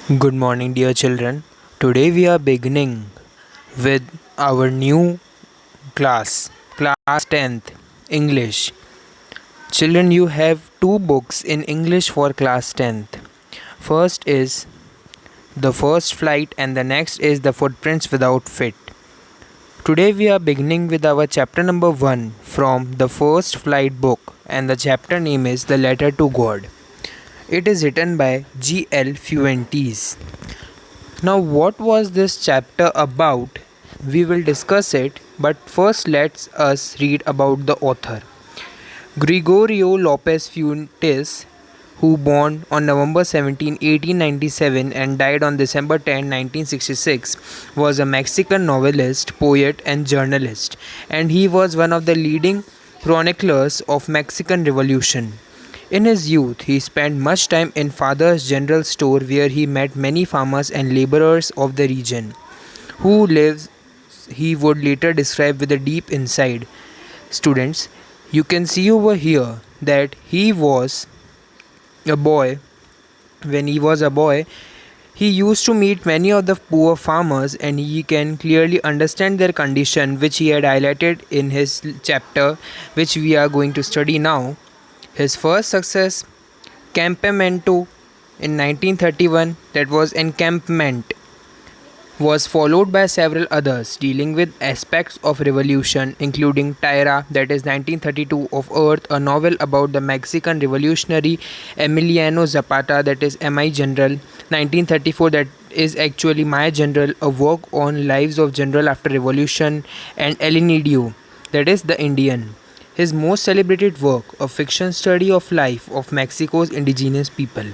Good morning, dear children. Today we are beginning with our new class 10th, English. Children, you have two books in English for class 10th. First is The First Flight, and the next is The Footprints Without Feet. Today we are beginning with our chapter number 1 from The First Flight book, and the chapter name is The Letter to God. It is written by G.L. Fuentes. Now, what was this chapter about? We will discuss it, but first let's us read about the author. Gregorio Lopez Fuentes, who born on November 17, 1897 and died on December 10, 1966, was a Mexican novelist, poet and journalist, and he was one of the leading chroniclers of Mexican Revolution. In his youth, he spent much time in father's general store where he met many farmers and laborers of the region, who lives he would later describe with a deep insight. Students, you can see over here that he was a boy. When he was a boy, he used to meet many of the poor farmers and he can clearly understand their condition, which he had highlighted in his chapter, which we are going to study now. His first success, Campamento, in 1931, that was Encampment, was followed by several others dealing with aspects of revolution, including Tierra, that is 1932, of Earth, a novel about the Mexican revolutionary Emiliano Zapata, that is MI General, 1934, that is actually My General, a work on lives of general after revolution, and El Nido, that is The Indian. His most celebrated work, a fiction study of life of Mexico's indigenous people.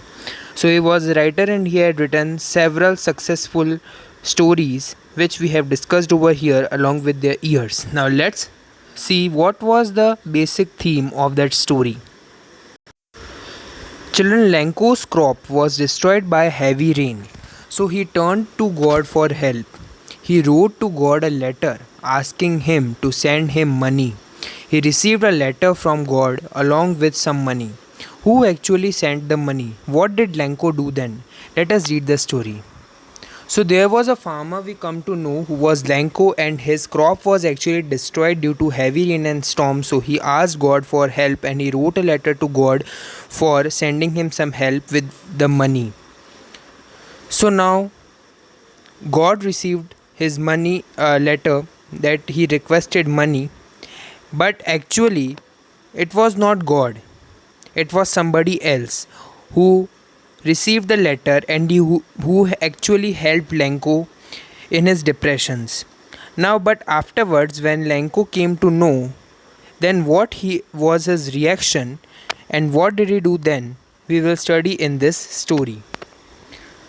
So he was a writer and he had written several successful stories which we have discussed over here along with their years. Now let's see what was the basic theme of that story. Children, Lanco's crop was destroyed by heavy rain. So he turned to God for help. He wrote to God a letter asking him to send him money. He received a letter from God along with some money. Who actually sent the money? What did Lanco do then? Let us read the story. So there was a farmer we come to know who was Lanco, and his crop was actually destroyed due to heavy rain and storm. So he asked God for help and he wrote a letter to God for sending him some help with the money. So now God received his money letter that he requested money, but actually it was not God. It was somebody else who received the letter and who actually helped Lanco in his depressions. Now, but afterwards, when Lanco came to know, then what he was his reaction and what did he do then? We will study in this story.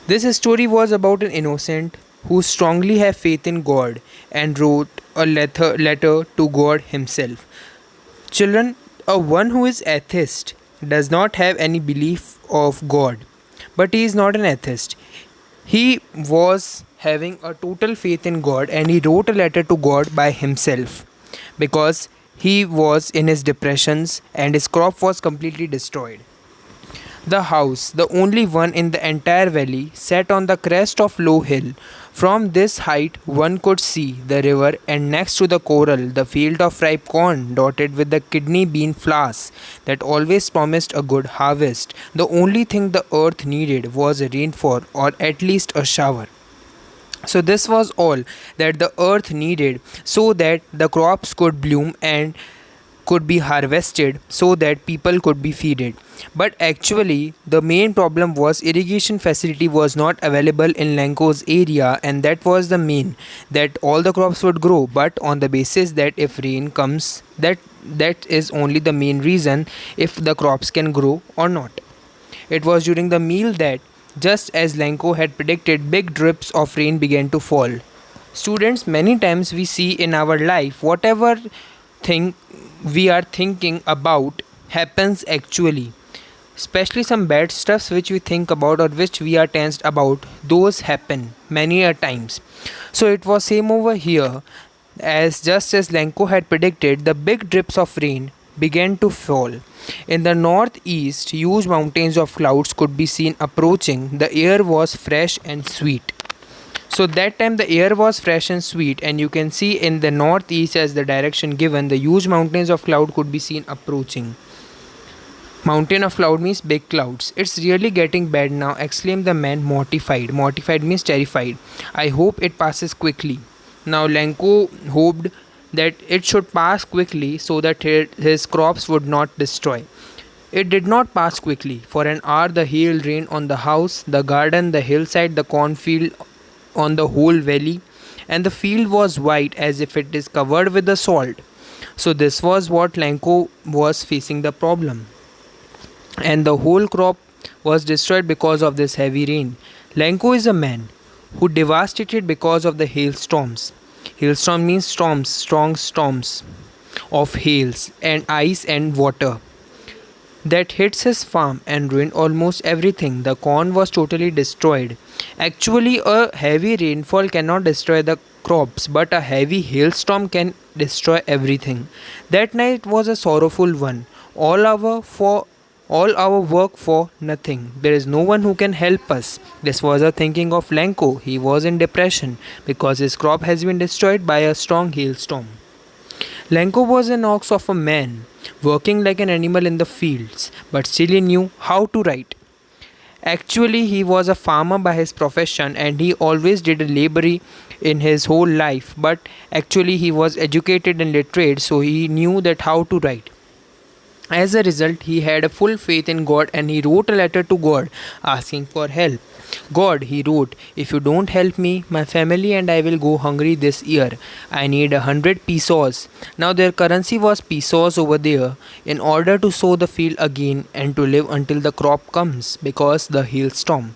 This story was about an innocent who strongly had faith in God and wrote a letter to God himself. Children, a one who is atheist does not have any belief of God, but he is not an atheist. He was having a total faith in God and he wrote a letter to God by himself because he was in his depressions and his crop was completely destroyed. The house, the only one in the entire valley, sat on the crest of low hill. From this height one could see the river, and next to the coral the field of ripe corn dotted with the kidney bean flowers that always promised a good harvest. The only thing the earth needed was a rainfall, or at least a shower. So this was all that the earth needed so that the crops could bloom and could be harvested so that people could be fed. But actually the main problem was irrigation facility was not available in Lanco's area, and that was the main, that all the crops would grow but on the basis that if rain comes, that is only the main reason if the crops can grow or not. It was during the meal that, just as Lanco had predicted, big drips of rain began to fall. Students, many times we see in our life whatever thing we are thinking about happens actually, especially some bad stuffs which we think about or which we are tensed about, those happen many a times. So it was same over here, as just as Lanco had predicted, the big drips of rain began to fall. In the northeast, huge mountains of clouds could be seen approaching. The air was fresh and sweet. So that time the air was fresh and sweet, and you can see in the northeast as the direction given, the huge mountains of cloud could be seen approaching. Mountain of cloud means big clouds. It's really getting bad now, exclaimed the man, mortified. Mortified means terrified. I hope it passes quickly. Now Lenko hoped that it should pass quickly so that his crops would not destroy. It did not pass quickly. For an hour the hail rained on the house, the garden, the hillside, the cornfield, on the whole valley, and the field was white as if it is covered with the salt. So this was what Lenko was facing the problem, and the whole crop was destroyed because of this heavy rain. Lenko is a man who devastated because of the hailstorms. Hailstorm means storms, strong storms of hails and ice and water that hits his farm and ruined almost everything. The corn was totally destroyed. Actually, a heavy rainfall cannot destroy the crops, but a heavy hailstorm can destroy everything. That night was a sorrowful one. All our work for nothing. There is no one who can help us. This was a thinking of Lenko. He was in depression because his crop has been destroyed by a strong hailstorm. Lenko was an ox of a man, working like an animal in the fields, but still he knew how to write. Actually, he was a farmer by his profession and he always did a labour in his whole life, but actually he was educated and literate, so he knew that how to write. As a result, he had a full faith in God and he wrote a letter to God asking for help. God, he wrote, if you don't help me, my family and I will go hungry this year. I need 100 pesos. Now their currency was pesos over there in order to sow the field again and to live until the crop comes because the hailstorm.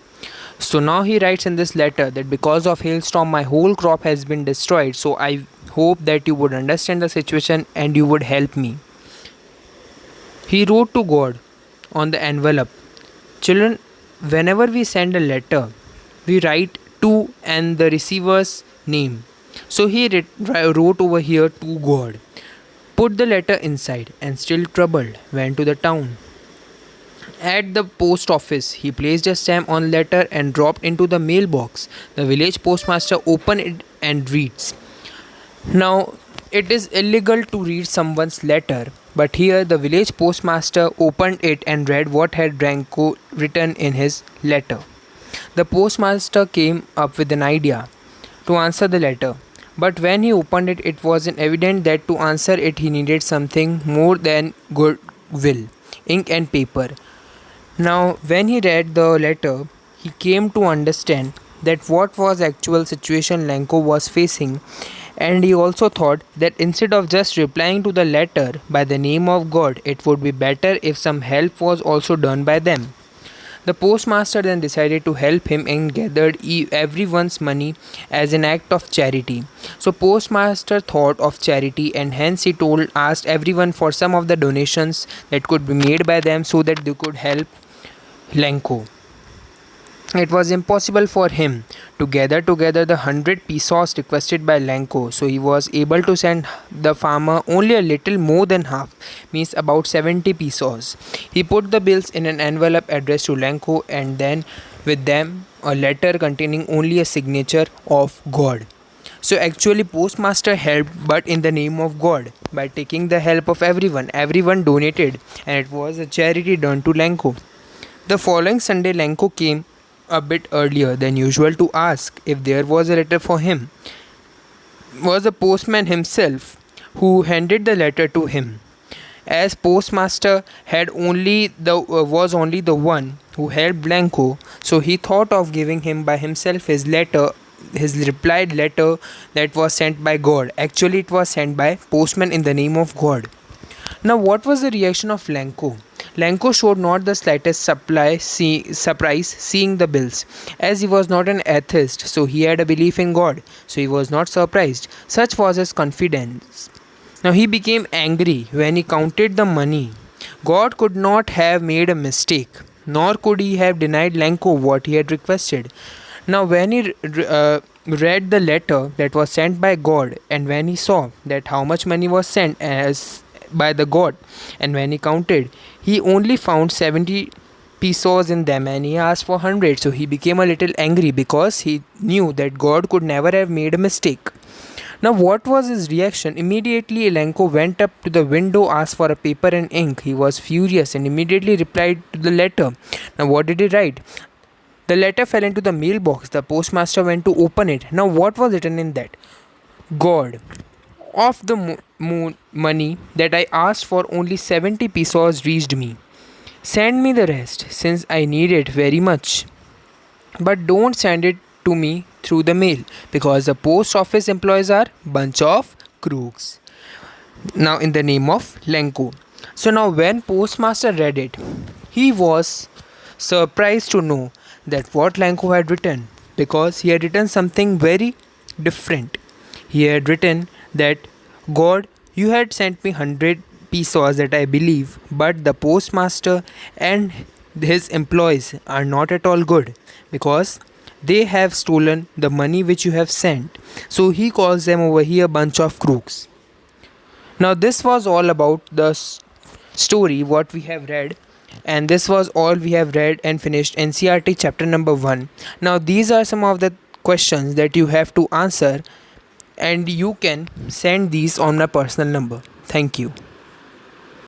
So now he writes in this letter that because of hailstorm my whole crop has been destroyed. So I hope that you would understand the situation and you would help me. He wrote to God on the envelope. Children, whenever we send a letter, we write to and the receiver's name. So he wrote over here to God. Put the letter inside and still troubled, went to the town. At the post office, he placed a stamp on letter and dropped into the mailbox. The village postmaster opened it and reads. Now, it is illegal to read someone's letter, but here the village postmaster opened it and read what had Lenko written in his letter. The postmaster came up with an idea to answer the letter, but when he opened it, it was evident that to answer it he needed something more than goodwill, ink and paper. Now, when he read the letter, he came to understand that what was actual situation Lenko was facing, and he also thought that instead of just replying to the letter by the name of God, it would be better if some help was also done by them. The postmaster then decided to help him and gathered everyone's money as an act of charity. So postmaster thought of charity and hence he asked everyone for some of the donations that could be made by them so that they could help Lenko. It was impossible for him to gather together the 100 pesos requested by Lenko, so he was able to send the farmer only a little more than half, means about 70 pesos. He put the bills in an envelope addressed to Lenko and then with them a letter containing only a signature of God. So actually postmaster helped but in the name of God by taking the help of everyone. Everyone donated and it was a charity done to Lenko. The following Sunday Lenko came a bit earlier than usual to ask if there was a letter for him. It was the postman himself who handed the letter to him. As postmaster had was only the one who helped Lenko, so he thought of giving him by himself his replied letter that was sent by God. Actually, it was sent by postman in the name of God. Now, what was the reaction of Lenko? Lenko showed not the slightest surprise seeing the bills. As he was not an atheist, so he had a belief in God, so he was not surprised. Such was his confidence. Now he became angry when he counted the money. God could not have made a mistake, nor could he have denied Lenko what he had requested. Now when he read the letter that was sent by God and when he saw that how much money was sent as by the god, and when he counted, he only found 70 pesos in them, and he asked for 100. So he became a little angry because he knew that God could never have made a mistake. Now, what was his reaction? Immediately, Elenco went up to the window, asked for a paper and ink. He was furious and immediately replied to the letter. Now, what did he write? The letter fell into the mailbox. The postmaster went to open it. Now, what was written in that? God, of the money that I asked for, only 70 pesos reached me. Send me the rest, since I need it very much. But don't send it to me through the mail, because the post office employees are bunch of crooks. Now, in the name of Lenko. So now, when postmaster read it, he was surprised to know that what Lenko had written, because he had written something very different. He had written that, God, you had sent me 100 pesos that I believe, but the postmaster and his employees are not at all good, because they have stolen the money which you have sent. So he calls them over here a bunch of crooks. Now, this was all about the story what we have read, and this was all we have read and finished NCRT chapter number 1. Now, these are some of the questions that you have to answer, and you can send these on my personal number. Thank you.